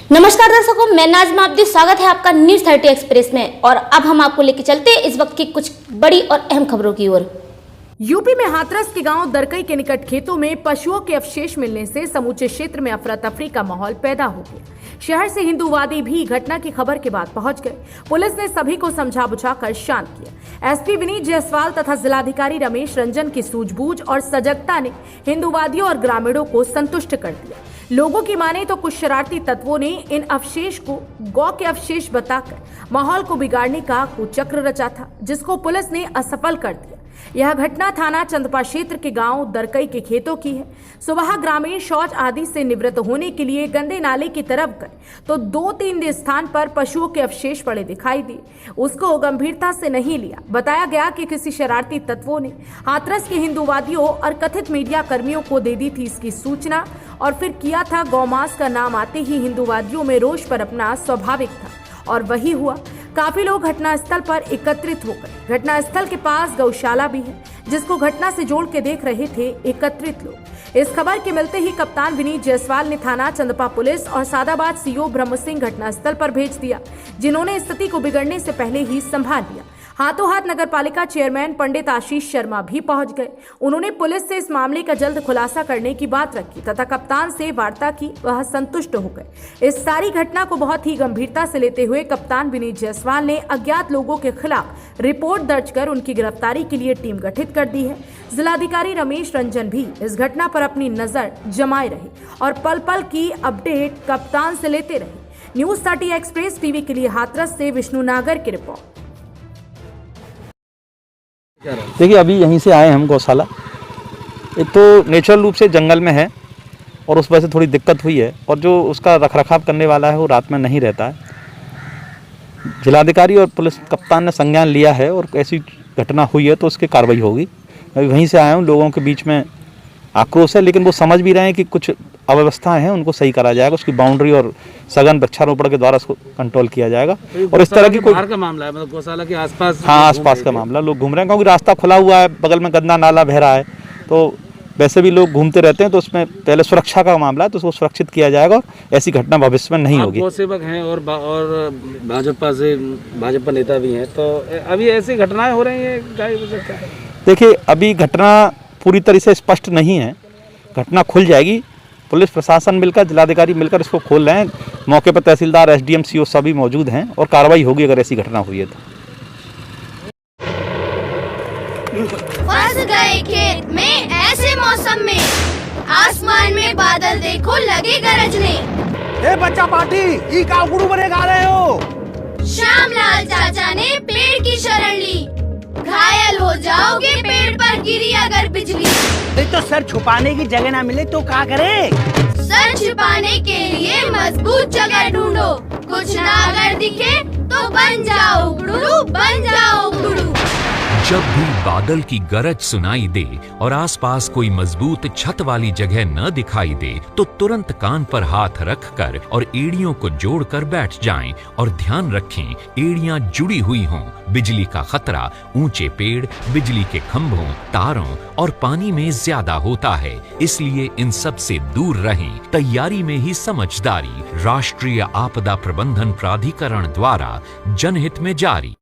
नमस्कार दर्शकों, मैं नाज़िमा अब्दी, स्वागत है आपका न्यूज़ 30 एक्सप्रेस में। और अब हम आपको लेकर चलते हैं इस वक्त की कुछ बड़ी और अहम खबरों की ओर। यूपी में हाथरस के गांव दरकई के निकट खेतों में पशुओं के अवशेष मिलने से समूचे क्षेत्र में अफरा तफरी का माहौल पैदा हो गया। शहर से हिंदूवादी भी घटना की खबर के बाद पहुंच गए। पुलिस ने सभी को समझा बुझाकर शांत किया। एसपी विनीत जायसवाल तथा जिलाधिकारी रमेश रंजन की सूझबूझ और सजगता ने हिंदूवादियों और ग्रामीणों को संतुष्ट कर दिया। लोगों की माने तो कुछ शरारती तत्वों ने इन अवशेष को गौ के अवशेष बताकर माहौल को बिगाड़ने का कुचक्र रचा था, जिसको पुलिस ने असफल कर दिया। यह घटना थाना चंदपा क्षेत्र के गांव दरकई के खेतों की है। सुबह ग्रामीण शौच आदि से निवृत्त होने के लिए गंदे नाले की तरफ गए तो 2-3 स्थान पर पशुओं के अवशेष पड़े दिखाई दिए। उसको गंभीरता से नहीं लिया। बताया गया कि किसी शरारती तत्वों ने हाथरस के हिंदूवादियों और कथित मीडिया कर्मियों को दे दी थी इसकी सूचना और फिर किया था। गौमांस का नाम आते ही हिंदूवादियों में रोष पर अपना स्वाभाविक था और वही हुआ। काफी लोग घटनास्थल पर एकत्रित हो गए। घटनास्थल के पास गौशाला भी है, जिसको घटना से जोड़ के देख रहे थे एकत्रित लोग। इस खबर के मिलते ही कप्तान विनीत जायसवाल ने थाना चंदपा पुलिस और सादाबाद सीओ ब्रह्म सिंह घटनास्थल पर भेज दिया, जिन्होंने स्थिति को बिगड़ने से पहले ही संभाल लिया। हाथों हाथ नगर पालिका चेयरमैन पंडित आशीष शर्मा भी पहुंच गए। उन्होंने पुलिस से इस मामले का जल्द खुलासा करने की बात रखी तथा कप्तान से वार्ता की। वह संतुष्ट हो गए। इस सारी घटना को बहुत ही गंभीरता से लेते हुए कप्तान विनीत जायसवाल ने अज्ञात लोगों के खिलाफ रिपोर्ट दर्ज कर उनकी गिरफ्तारी के लिए टीम गठित कर दी है। जिलाधिकारी रमेश रंजन भी इस घटना पर अपनी नजर जमाए रहे और पल पल की अपडेट कप्तान से लेते रहे। न्यूज़ 30 एक्सप्रेस टीवी के लिए हाथरस से विष्णु नागर की रिपोर्ट। देखिए, अभी यहीं से आए हम गौशाला। एक तो नेचुरल रूप से जंगल में है और उस वजह से थोड़ी दिक्कत हुई है, और जो उसका रखरखाव करने वाला है वो रात में नहीं रहता है। जिलाधिकारी और पुलिस कप्तान ने संज्ञान लिया है और ऐसी घटना हुई है तो उसकी कार्रवाई होगी। मैं वहीं से आया हूँ। लोगों के बीच में आक्रोश है, लेकिन वो समझ भी रहे हैं कि कुछ अव्यवस्थाएं हैं, उनको सही करा जाएगा। उसकी बाउंड्री और सघन वृक्षारोपण के द्वारा उसको कंट्रोल किया जाएगा। और इस तरह की कोई बाहर का मामला है, मतलब गौशाला के आसपास? हाँ, आसपास का मामला। लोग घूम रहे हैं क्योंकि रास्ता खुला हुआ है, बगल में गंदा नाला बह रहा है, तो वैसे भी लोग घूमते रहते हैं। तो उसमें पहले सुरक्षा का मामला है, तो उसको सुरक्षित किया जाएगा और ऐसी घटना भविष्य में नहीं होगी। गौ सेवक हैं और भाजपा नेता भी हैं, तो अभी ऐसी घटनाएं हो रही हैं, क्या है? देखिए, अभी घटना पूरी तरह से स्पष्ट नहीं है। घटना खुल जाएगी। पुलिस प्रशासन मिलकर, जिलाधिकारी मिलकर इसको खोल रहे हैं। मौके पर तहसीलदार, एसडीएम, सीओ सभी मौजूद हैं और कार्रवाई होगी अगर ऐसी घटना हुई है तो। फंस गए खेत में ऐसे मौसम में, आसमान में बादल देखो लगे गरजने। ए बच्चा पार्टी, ई का गुरु बने गा रहे हो? श्यामलाल चाचा ने पेड़ की शरण ली। घायल हो जाओगे पेड़ पर गिरी अगर बिजली। नहीं तो सर छुपाने की जगह ना मिले तो क्या करे? सर छुपाने के लिए मजबूत जगह ढूंढो। कुछ ना अगर दिखे तो बन जाओ उगड़ू, बन जाओ उगड़ू। जब भी बादल की गरज सुनाई दे और आसपास कोई मजबूत छत वाली जगह न दिखाई दे तो तुरंत कान पर हाथ रखकर और एड़ियों को जोड़कर बैठ जाएं और ध्यान रखें एड़ियां जुड़ी हुई हों। बिजली का खतरा ऊंचे पेड़, बिजली के खंभों, तारों और पानी में ज्यादा होता है, इसलिए इन सब से दूर रहें। तैयारी में ही समझदारी। राष्ट्रीय आपदा प्रबंधन प्राधिकरण द्वारा जनहित में जारी।